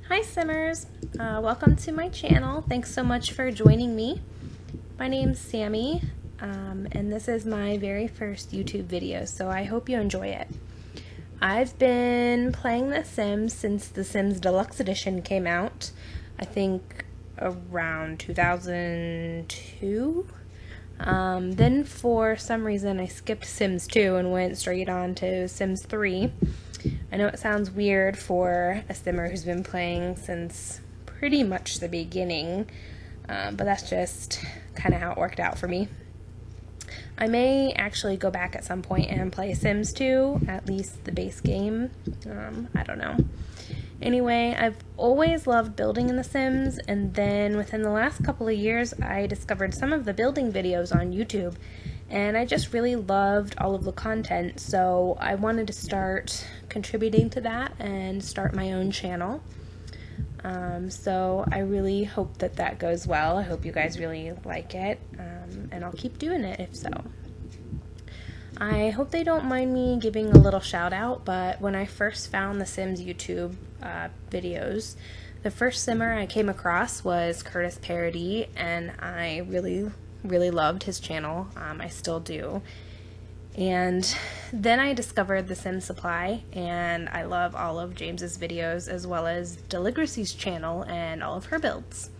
Hi Simmers, welcome to my channel. Thanks so much for joining me. My name's Sammy, and this is my very first YouTube video, so I hope you enjoy it. I've been playing The Sims since The Sims Deluxe Edition came out, I think around 2002. Then for some reason I skipped Sims 2 and went straight on to Sims 3. I know it sounds weird for a simmer who's been playing since pretty much the beginning, but that's just kind of how it worked out for me. I may actually go back at some point and play Sims 2, at least the base game. I don't know. Anyway, I've always loved building in The Sims, and then within the last couple of years I discovered some of the building videos on YouTube, and I just really loved all of the content, so I wanted to start contributing to that and start my own channel. So I really hope that that goes well. I hope you guys really like it, and I'll keep doing it if so. I hope they don't mind me giving a little shout out, but when I first found the Sims YouTube videos, the first simmer I came across was Curtis Parody, and I really loved his channel. I still do. And then I discovered The Sims Supply, and I love all of James's videos as well as Deligracy's channel and all of her builds.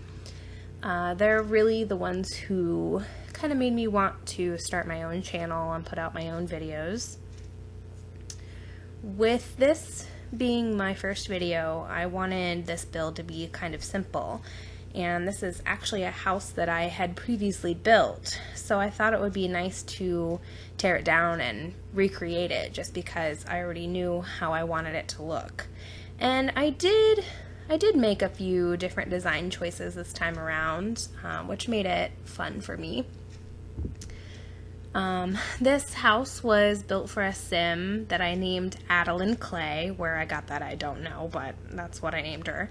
They're really the ones who kind of made me want to start my own channel and put out my own videos. With this being my first video, I wanted this build to be kind of simple, and this is actually a house that I had previously built, so I thought it would be nice to tear it down and recreate it just because I already knew how I wanted it to look. And I did make a few different design choices this time around, which made it fun for me. This house was built for a sim that I named Adeline Clay. Where I got that I don't know, but that's what I named her.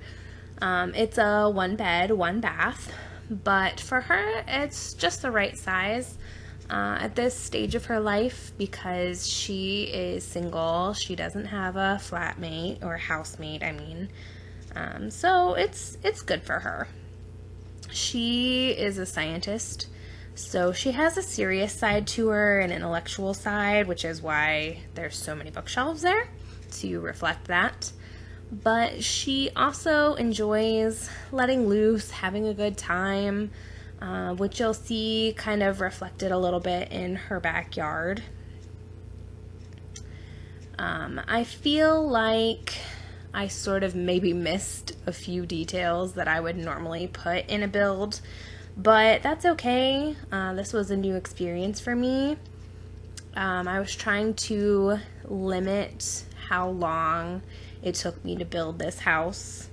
It's a 1 bed, 1 bath, but for her it's just the right size at this stage of her life because she is single. She doesn't have a flatmate or housemate, I mean. So it's good for her. She is a scientist, so she has a serious side to her, an intellectual side, which is why there's so many bookshelves there to reflect that. But she also enjoys letting loose, having a good time, which you'll see kind of reflected a little bit in her backyard. I feel like I sort of maybe missed a few details that I would normally put in a build, but that's okay. This was a new experience for me. I was trying to limit how long it took me to build this house,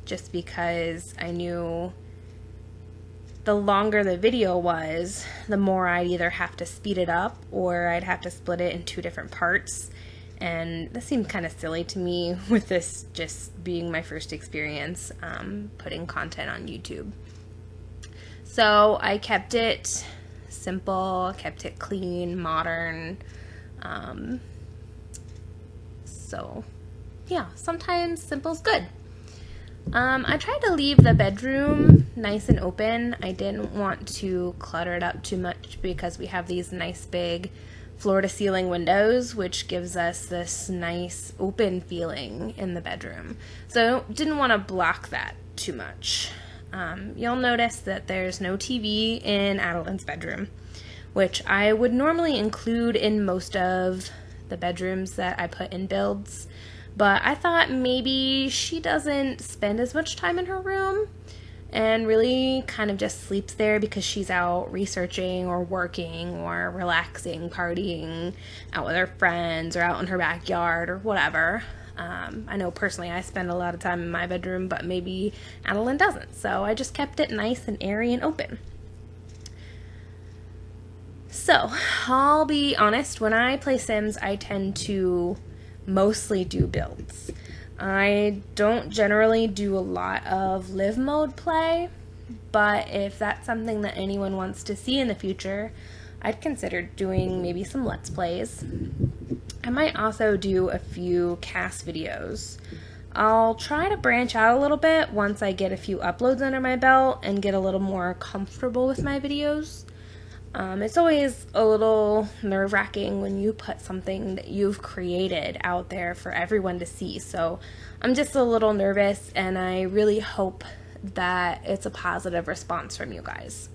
just because I knew the longer the video was, the more I'd either have to speed it up or I'd have to split it in 2 different parts. And this seemed kind of silly to me with this just being my first experience putting content on YouTube. So I kept it simple, kept it clean, modern. So yeah, sometimes simple's good. I tried to leave the bedroom nice and open. I didn't want to clutter it up too much because we have these nice big floor-to-ceiling windows, which gives us this nice open feeling in the bedroom. So I didn't want to block that too much. You'll notice that there's no TV in Adeline's bedroom, which I would normally include in most of the bedrooms that I put in builds, but I thought maybe she doesn't spend as much time in her room and really kind of just sleeps there because she's out researching or working or relaxing, partying, out with her friends or out in her backyard or whatever. I know personally I spend a lot of time in my bedroom, but maybe Adeline doesn't, so I just kept it nice and airy and open. So, I'll be honest, when I play Sims, I tend to mostly do builds. I don't generally do a lot of live mode play, but if that's something that anyone wants to see in the future, I'd consider doing maybe some Let's Plays. I might also do a few cast videos. I'll try to branch out a little bit once I get a few uploads under my belt and get a little more comfortable with my videos. It's always a little nerve-wracking when you put something that you've created out there for everyone to see. So I'm just a little nervous, and I really hope that it's a positive response from you guys.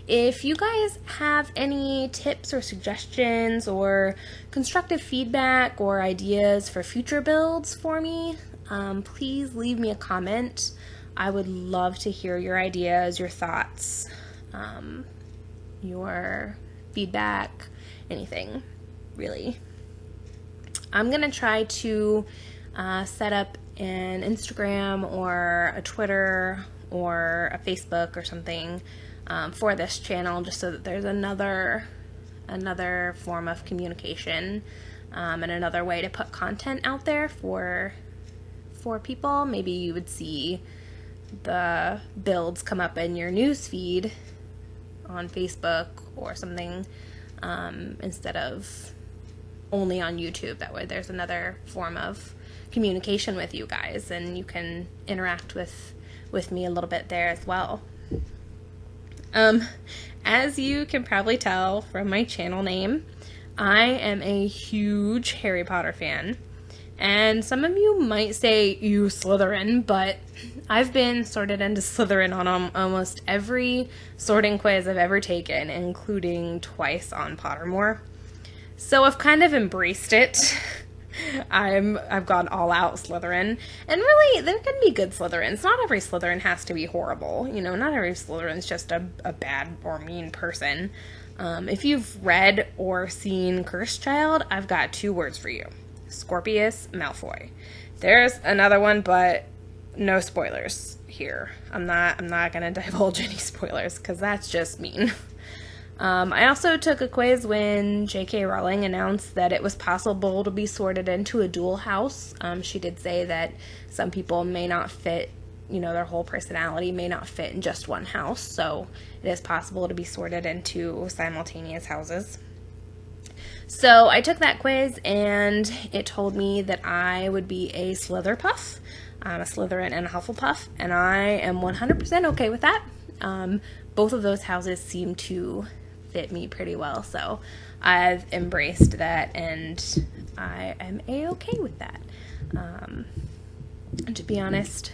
If you guys have any tips or suggestions or constructive feedback or ideas for future builds for me, please leave me a comment. I would love to hear your ideas, your thoughts, your feedback, anything, really. I'm gonna try to set up an Instagram or a Twitter or a Facebook or something for this channel, just so that there's another form of communication and another way to put content out there for people. Maybe you would see the builds come up in your news feed on Facebook or something, instead of only on YouTube. That way there's another form of communication with you guys, and you can interact with me a little bit there as well. As you can probably tell from my channel name, I am a huge Harry Potter fan. And some of you might say, you Slytherin, but I've been sorted into Slytherin on almost every sorting quiz I've ever taken, including twice on Pottermore. So I've kind of embraced it. I've gone all out Slytherin. And really, there can be good Slytherins. Not every Slytherin has to be horrible. You know, not every Slytherin's just a bad or mean person. If you've read or seen Cursed Child, I've got 2 words for you. Scorpius Malfoy. There's another one, but no spoilers here. I'm not gonna divulge any spoilers, because that's just mean. I also took a quiz when J.K. Rowling announced that it was possible to be sorted into a dual house. She did say that some people may not fit, you know, their whole personality may not fit in just one house, so it is possible to be sorted into simultaneous houses. So I took that quiz, and it told me that I would be a Slytherpuff. I'm a Slytherin and a Hufflepuff, and I am 100% okay with that. Both of those houses seem to fit me pretty well, so I've embraced that, and I am a-okay with that. To be honest,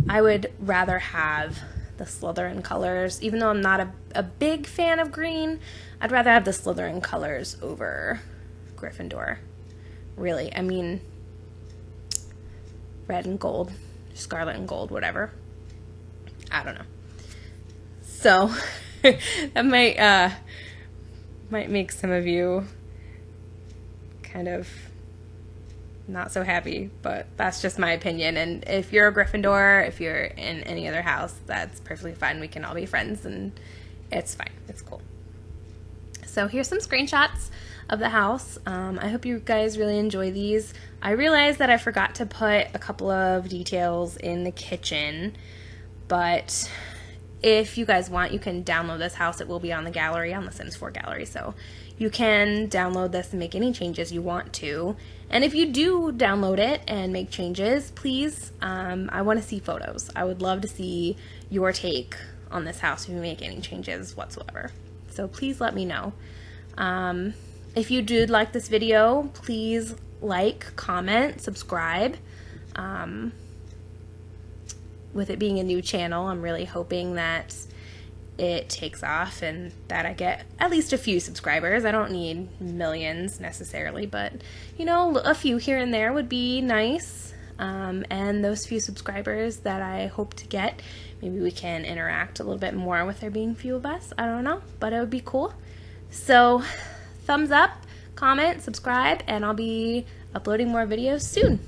I would rather have the Slytherin colors. Even though I'm not a big fan of green, I'd rather have the Slytherin colors over Gryffindor. Really, I mean, red and gold, scarlet and gold, whatever. I don't know. So that might make some of you kind of not so happy, but that's just my opinion. And if you're a Gryffindor, if you're in any other house, that's perfectly fine. We can all be friends, and it's fine. It's cool. So here's some screenshots of the house. I hope you guys really enjoy these. I realized that I forgot to put a couple of details in the kitchen, but if you guys want, you can download this house. It will be on the gallery, on the Sims 4 gallery, so you can download this and make any changes you want to. And if you do download it and make changes, please, I want to see photos. I would love to see your take on this house if you make any changes whatsoever. So please let me know. If you did like this video, please like, comment, subscribe. With it being a new channel, I'm really hoping that it takes off and that I get at least a few subscribers. I don't need millions necessarily, but you know, a few here and there would be nice. And those few subscribers that I hope to get, maybe we can interact a little bit more with there being few of us. I don't know, but it would be cool. So thumbs up, comment, subscribe, and I'll be uploading more videos soon.